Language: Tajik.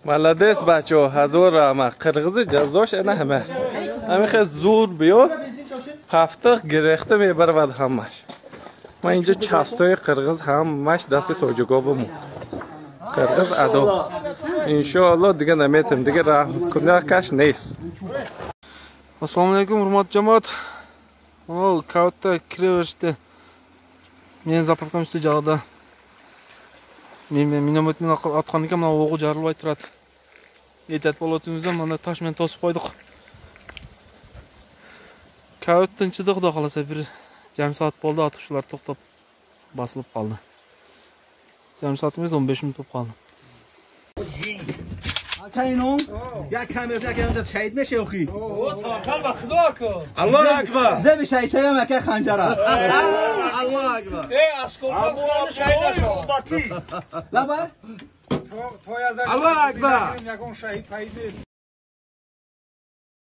молодец бачо ҳазор рама қирғизи ҷазош ана ҳама ҳамихе зур биё ҳафта гирехта мебарвад ҳамаш ман инҷа частои қирғиз ҳамаш дасти тоҷигобуму қирғиз адо иншоалло дига наметем дига раҳмкунакаш нест. Assalomu alaykum hurmatli jamoat. O kavta kiravishdi. Men zapravkam üstü jag'da. Men minometni otgan ekan, mana o'g'i jarilmay turadi. Yetat bolatimizdan mana tosh bilan to'sib qo'ydik. Kavtdan chiqdi, xudo xolasa bir yarım soat bo'ldi, otishlar to'xtab bosilib qoldi. Yarım soatimiz 15 minut bo'lib qoldi. اینو یک کمی که شهید میشه اخی توکل به خدا کن. الله اکبر زه به شهید چه مکه خنجره الله اکبر ای اسکوپا شهید نشو لبا تو از الله اکبر یکون شهید پیدا